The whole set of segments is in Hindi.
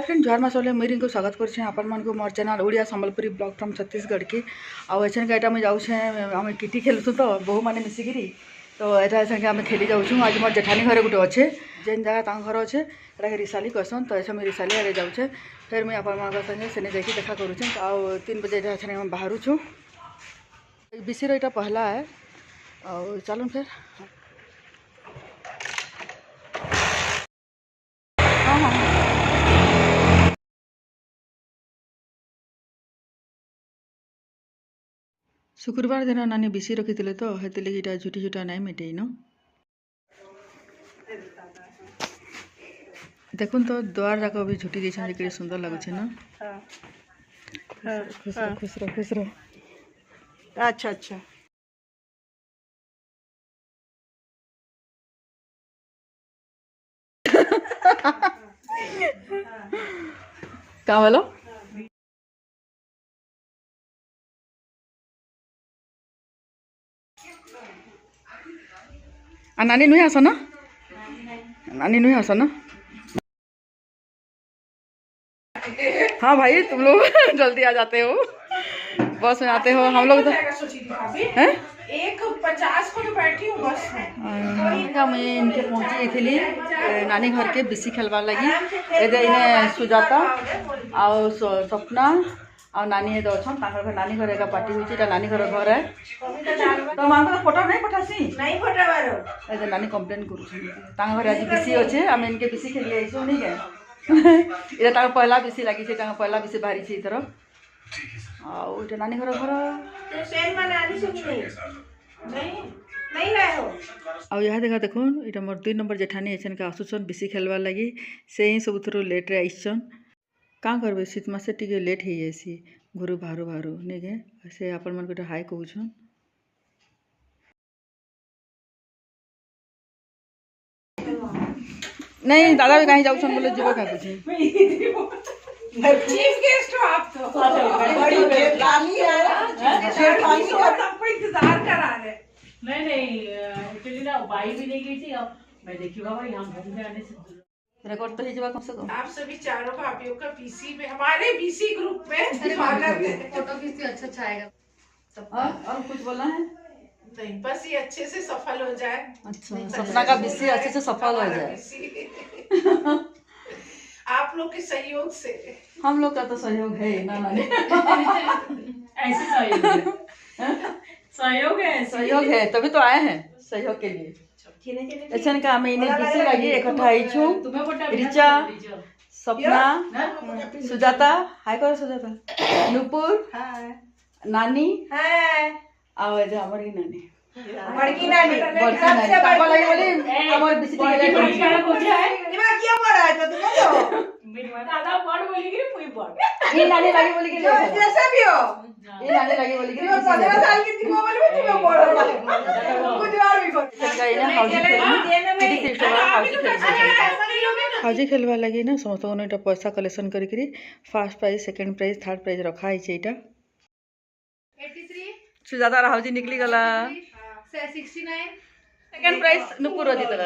फ्रेंड जहर मसले मेरी को स्वागत कर आपण मान को मोर channel Odia Sambalpuri blog from Chhattisgarh के आसन के यहाँ जाऊे आम किटी खेलुँ तो बहु मैंने मिसिकी तो यहाँ संगे आम खेली जाऊँ आज मोर जेठानी घर गोटे अच्छे जेन जगह घर अच्छे एटा रिसाली कहसन तो ऐसे मुझे रिसाली आड़े जाऊे फिर मुझे आपण संगे सेने जाकि देखा करुँ आउ 3 बजे हम बाहर छूँ बीसी यहाँ पहला है और चलूँ फिर हाँ हाँ शुक्रवार दिन नानी बीसी रखी तो हेती लगे झुटी झुटा नहीं मिटेन देखुन तो द्वार जाक भी झुटी देछन के सुंदर लगुचे ना। खुश रह अच्छा अच्छा क्या बोलो नानी नुहे आस ना नानी नुहे आस ना। हाँ भाई तुम लोग जल्दी आ जाते हो बस में आते हो हम लोग तो हैं 1:50 को तो बैठी हूँ बस में। मैं इनके पहुँची थी नानी घर के बीसी खेलवार लगी इन्हें सुजाता और सपना और नानी तो अच्छा घर नानी घर का पार्टी हुई नानी घर घर है तो मां फोटो नहीं पठासी नहीं फोटो नानी कंप्लेन कर घर आज बीसी अच्छे आम इनके बीसी खेली आईसु नहीं क्या इटा पहला बीसी लगी पहला बीसी बाहरी इथर आउ नानी घर घर आउ यहाँ देखा देखुन ये मोर 2 नंबर जेठानी एछन के आसुसन बीसी खेलवार लगी से ही सब थोड़ा लेट रे आइसन क्या करबे शीत मासे टिके लेट हो जासी घरू बाहर नहीं के से आपण मन गोटे हाय कहूछन नहीं दादा भी कहीं जाऊछन बोले जीव का कुछ चीफ गेस्ट हो आप तो बड़ी जेठानी है जेठानी का सबको इंतजार करा रहे। नहीं एक्चुअली ना बाई भी नहीं गई थी अब मैं देखी बाबा यहाँ घर में आने से रिकॉर्ड तो लीजिएगा कम से कम आप सभी चारों भाभीयों का बीसी में हमारे बीसी ग्रुप में स्वागत है। फोटो किसी अच्छा आएगा और कुछ बोलना है नहीं बस ये अच्छे से सफल हो जाए। अच्छा सपना का बीसी अच्छे से सफल हो जाए आप लोग के सहयोग से हम लोग का तो सहयोग है ना नानी ऐसे सहयोग सहयोग है तभी तो आए हैं सहयोग के लिए ऐसा का हमें इन्हें बीसी लगी इकट्ठा आई छू रिचा सपना सुजाता हाय करो सुजाता नुपुर नानी आवाज हमारी नानी बड़की नानी ताको लगी बोली हमर बीसी टिके क्या बड़ा है तो तुम दादा बड़ बोली कि कोई बड़ ये नानी लगी बोली कि जैसा भी हो ये नानी लगी बोली कि 15 साल की थी वो बोली तुम्हें बड़ा कुछ और भी हाउजी खेलवा लगी ना समस्त को पैसा कलेक्शन करी first prize second prize third prize रखा है एटा 83 सुजाता हाउजी निकली गला 69 सेकंड प्राइज नुपुर जीतला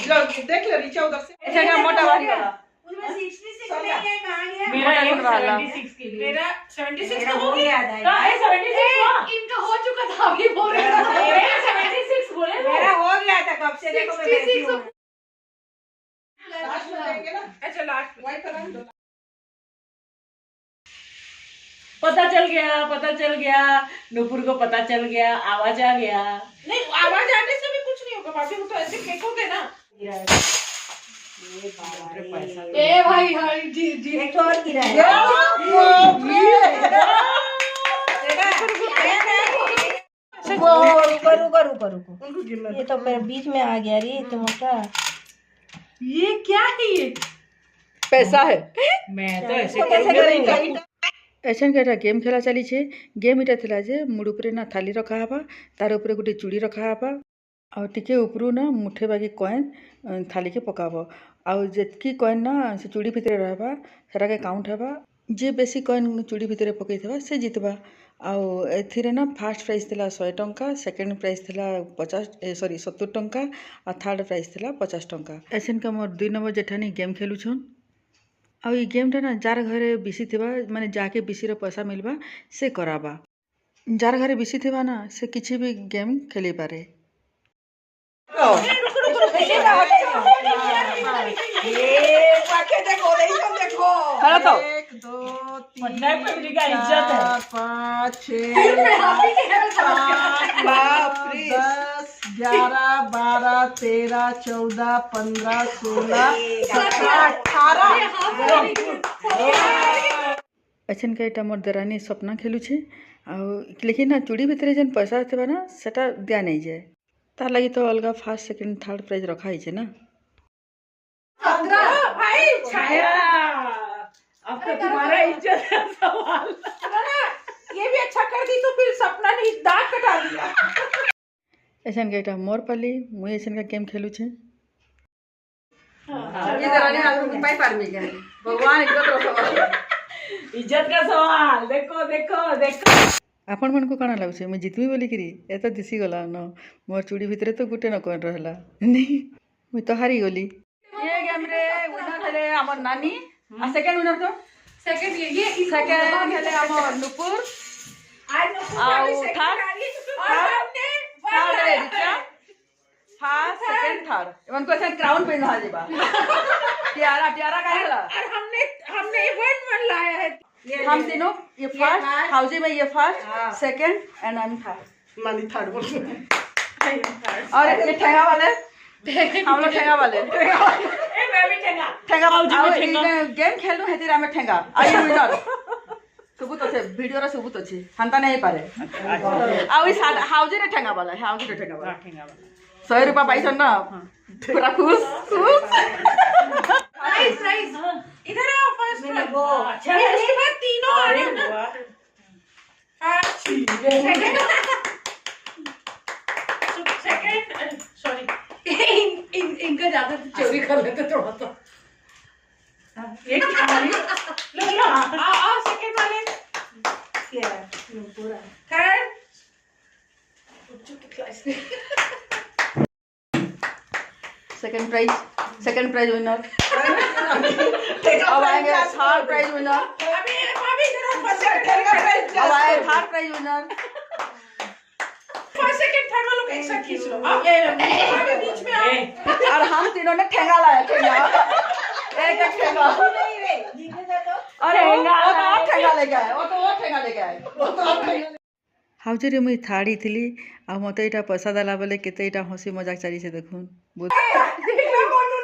लो देख ले रिचा उधर से अच्छा का मोटा वाली वाला उनमें 66 नहीं है कहां गया मेरा वाला 76 के लिए मेरा 76 तो हो गया था का 76 इनका हो चुका था अभी बोल रहे थे मेरा 76 बोले मेरा हो गया था कब से देखो मैं बैठी हूं 66 लास्ट में देंगे ना। अच्छा लास्ट वही करा पता चल गया नुपुर को पता चल गया आवाज आ गया नहीं आवाज आने से भी कुछ नहीं होगा भाभी वो तो ऐसे फेंकोगे ना ए भाई हाय जी जी एक तो और गिरा है रुको ये तो मेरे बीच में आ गया रे तुम क्या ये क्या है ये पैसा है मैं तो ऐसे कैसे करेंगे ऐसा के गेम खेला चली गेम इटा थिला जे मुड़ उपरे ना थाली रखा हबा तार उपरे गोटे चूड़ी रखा हबा आ टिके उपरू ना मुठे बागी कॉइन थाली के पकाबो आ जेतकी कॉइन ना से चूड़ी भितर रहबा सेटा के काउंट हबा जे बेसी कॉइन चूड़ी भितर पकई थबा से जितबा आउ एथिरे ना फास्ट प्राइस थिला 100 टंका, सेकंड प्राइस थिला 70 टंका और थर्ड प्राइस थिला 50 टंका। एसन का मोर 2 नंबर जेठानी गेम खेलुछन। आउ ई गेमटा ना जार घरे बेसी थिबा माने जाके बेसी रो पैसा मिलबा से कराबा। जार घरे बेसी थिबा ना से किछि भी गेम खेली पारे। हेलो तो 1 2 पटना फैमिली का इज्जत है। 5 6 हाथी के खेल समझ 7 10 11 12 13 14 15 16 17 18 एछन के एटा मोर दरानी सपना खेलु छे। आउ लेकिन ना चूड़ी भितरे जेन पैसा थिबा ना सेटा दिया नहीं जाए। तार लगी तो अलगा फर्स्ट सेकंड थर्ड प्राइज रखा ही छे ना। भाई छाया, अब तो तुम्हारा इज्जत का सवाल। ये भी अच्छा कर दी तो फिर सपना ने दांत कटा दिया। एछन के एटा मोर पाली मुई एछन का गेम खेलु छे। ये दरानी आलू पाई पार में गए भगवान इज्जत रखो। इज्जत का सवाल। देखो देखो देखो आपण मन को काना लागुछे मैं जितमी बोली करी एता दिसी गला न मोर चूड़ी भितरे तो गुटे न कोन रहला नहीं मैं तो हारी गली। ये गेम रे विनर हेले हमर नानी आ सेकंड विनर तो सेकंड ये सेकंड हेले हमर नुपुर आज नुपुर आउ सेकंड थर्ड गाड़ी और हमने थर्ड रे रिचा फर्स्ट सेकंड थर्ड एवन को ऐसे क्राउन पहना जेबा प्यारा प्यारा काहे ला और हमने 1 लाया है। हम तीनों ये फर्स्ट हाउसी में ये first second and I am third मानी थर्ड बोल और ये ठेंगा वाले हम लोग ठेंगा वाले ए मैं भी ठेंगा ठेंगा हाउजी में ठेंगा। गेम खेलनु हेतिर आमे ठेंगा आई विनर सबूत अछि वीडियो रा सबूत अछि हंता नहीं पारे आ ई हाउजी रे ठेंगा वाला हाउजी रे ठेंगा वाला 100 रुपया पाइछन ना पूरा खुश प्राइस प्राइस इधर आओ फर्स्ट में वो अच्छा इसके बाद तीनों आ रहे हैं। सेकंड सॉरी इनका ज्यादा चोरी कर लेते थोड़ा सा। एक हमारी लो आओ सेकंड वाले क्या पूरा थर्ड सेकंड प्राइज विनर अब आएंगे थर्ड प्राइज विनर अभी जरा सेकंड अब आए third prize winner first second third वालों को एक साथ खींच लो अब ये बीच में आओ और हम तीनों ने ठेंगा लाया ठेंगा एक एक ठेंगा अरे वो तो ठेंगा लेके आए वो तो ठेंगा लेके आए वो तो ठेंगा हाउजी रे मुई थाड़ी थिली आ मते एटा पैसा दला बेले केते एटा हंसी मजाक चाली से देखुन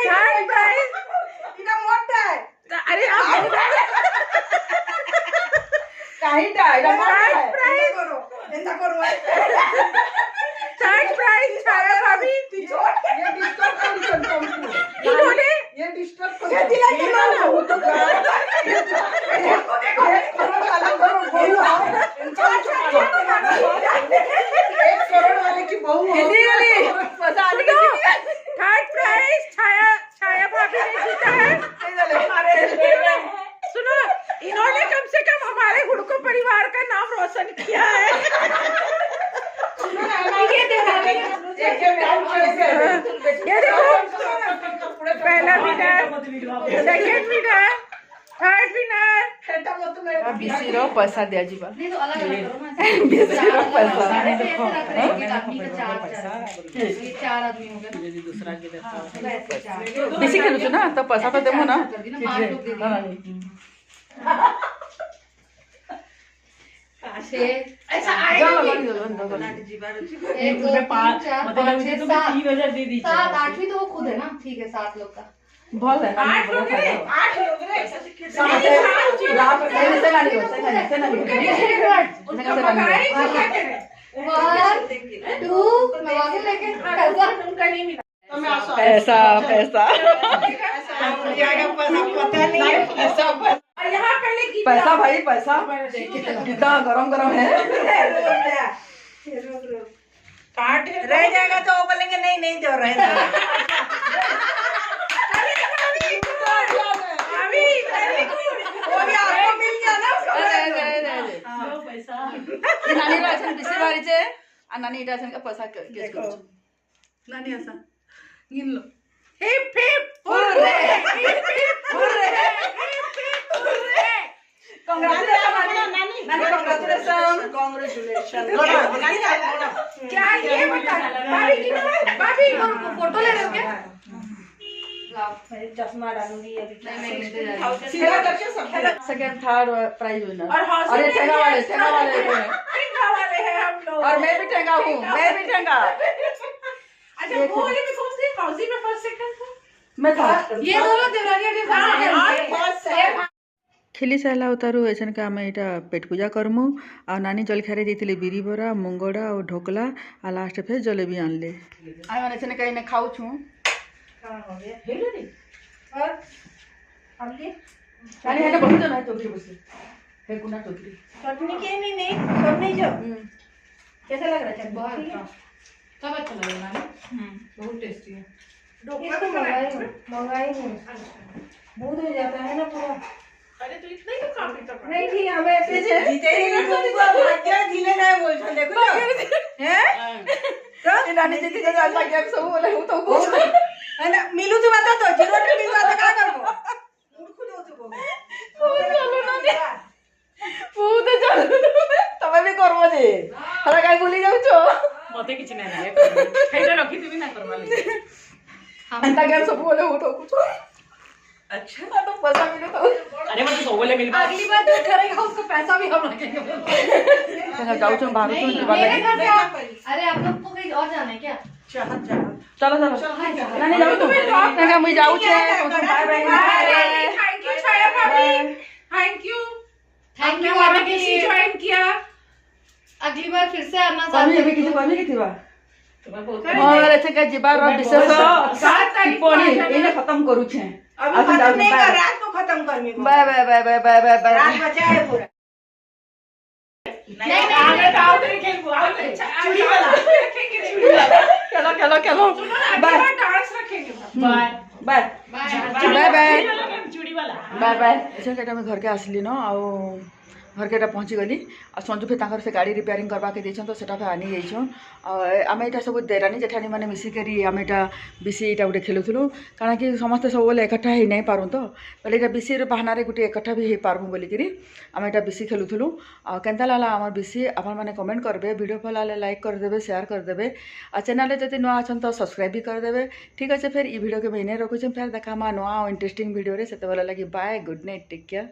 थर्ड प्राइज इधर मोटा है अरे आप काहीटा एटा थर्ड प्राइज करो ऐसा करो थर्ड प्राइज छाया भाभी ये डिस्टर्ब कर इन्होंने ये डिस्टर्ब कर ये दिला के ना वो तो करो चालू करो बोलो 1 करोड़ वाले की बहू हो मजा आने की थर्ड प्राइज छाया भाभी ने जीता है। सुनो इन्होंने कम से कम हमारे हुड़को परिवार का नाम रोशन किया है। ये देखो पहला winner second winner third winner बीसी रो पैसा दिया जीवा नहीं तो अलग अलग करो ना। बीसी रो पैसा ये 4 आदमी हो गए ना। यदि दूसरा के देता तो ऐसे 4 बीसी खेलु छ ना तो पैसा तो देमो ना 5 लोग दे दिए। ऐसा जाओ आएगा लगन 1 2 3 4 मतलब 5 मुझे 6 तो 3000 दे दी 7 8वीं तो वो खुद है ना। ठीक है 7 लोग का बोल है 8 लोग रे 8 लोग रे ऐसा से गाड़ी से वन टू आगे लेके उनका नहीं मिला पैसा पैसा पता नहीं है यहाँ पहले पैसा भाई पैसा कितना गरम गरम है काट रह जाएगा तो वो बोलेंगे नहीं दो रहे अभी हो गया आपको मिल गया ना पैसा नानी अछन बिसी बारी छे आ नानी इटा अछन का पैसा केस करू नानी असा गिन लो hip hip hurray hip hip hurray congratulation नानी कांग्रेचुलेशन क्या ये बता भाभी की भाभी फोटो ले रहे हो क्या चश्मा डालूंगी अभी नहीं लेते जाएंगे सीधा करके सब सेकंड थर्ड प्राइज विनर और हौसले और ये ठेंगा वाले ठेंगा वाले हैं हम लोग और मैं भी ठेंगा हूँ मैं भी ठेंगा अच्छा वो वाले में कौन सी फौजी में फर्स्ट सेकंड था मैं था ये दोनों देवरानी खेली सारा उतारू ऐसा का आम यहाँ पेट पूजा करमु आ नानी जलखिया देते बिरी बरा मुंगड़ा और ढोकला आ लास्ट फिर जलेबी आनले आई मैंने ऐसे कहीं खाऊ छू और हमने नानी है बहुत ना टोकरी बसी है गुना टोकरी चटनी के नहीं सब नहीं जो कैसा लग रहा है चटनी सब अच्छा लग रहा है बहुत टेस्टी है इसको मंगाई हूँ बहुत हो जाता है ना पूरा अरे तो इतना ही तो काम करता नहीं थी हमें ऐसे जीते ही नहीं भाग्य जिले नहीं बोल छन देखो हैं तो नानी जीती के जान लग गया सब बोले हूं तो कुछ है ना मिलू तो बता तो जीरो पे मिलू तो का करबो मूर्ख दो तो चलो नानी बहुत चलो तमे भी करबो जे हरा काई भूली जाउ छो मते किछ नै लागे हेटा रखी तुमी ना करवा ले अंता गेम सब बोले हूं तो कुछ अच्छा तो पैसा मिले तो अरे मतलब सब बोले मिल अगली बार जो करेगा उसको पैसा भी हम लगेंगे चलो जाऊ छो बाहर छो जीवा मेरे लगे घर से अरे आप लोग को कहीं और जाना है क्या चाहत चलो चलो नानी जाऊ तुम मैं मुई जाऊ छे तो बाय बाय थैंक यू छाया भाभी थैंक यू हमें किसी ज्वाइन किया अगली बार फिर से आना कमी अभी किसी कमी की थीबा तुम्हारे बहुत और ऐसे का जीवा रो विशेष 7 तारीख को टिप्पणी इने खत्म करू छे अभी खत्म नहीं कर रात को खत्म करनी को bye bye bye bye bye bye bye रात बचा है पूरा नहीं, नहीं, आगे तो आओ तेरे खेल को आओ चूड़ी वाला रखेंगे चूड़ी वाला चलो चलो चलो बाय डांस रखेंगे bye bye bye bye bye चूड़ी वाला बाय बाय ऐसे केटा मैं घर के आसली न आ घर के पहुँची गली आ संजू फिर ताकर से गाड़ी रिपेयरिंग करवा के देछन तो सेटा फे आनी जाइछन आम यहाँ सब देरानी जेठानी मैंने मिसिकी आम यहाँ बिसी यहाँ गोटे खेलुलु कारण कि समस्ते सब बोले एकठा हो नहीं पारूँ तो बोले यहाँ बिसी बाहाना गोटे एकठा भी हो पारमु बोलिकी आम यहाँ बिसी खेलुलु केन्ता लागला आम बिसी आपण मैंने कमेंट करेंगे वीडियो भल लागे लाइक करदे शेयर करदे आ चैनल जब नुआ अच्छा तो सब्सक्राइब भी करदे ठीक अच्छे फिर ये वीडियो के मैं रखुचे फिर देखा नुआ इंटरेस्टिंग वीडियो से लगे bye good night take care.